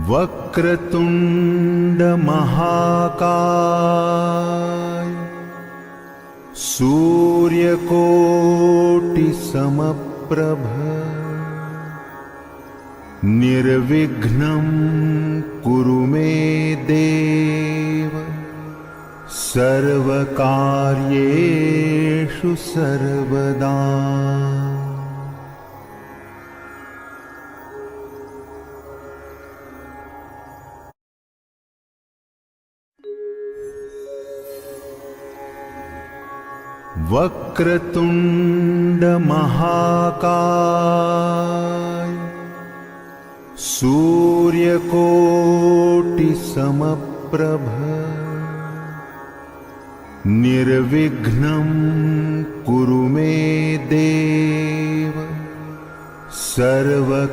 वक्रतुंड महाकाय सूर्यकोटि समप्रभ निर्विघ्नं कुरु मे देव सर्वकार्येषु सर्वदा। वक्रतुंड महाकाय सूर्यकोटि समप्रभ निर्विघ्नं कुरु मे देव सर्वकार्येषु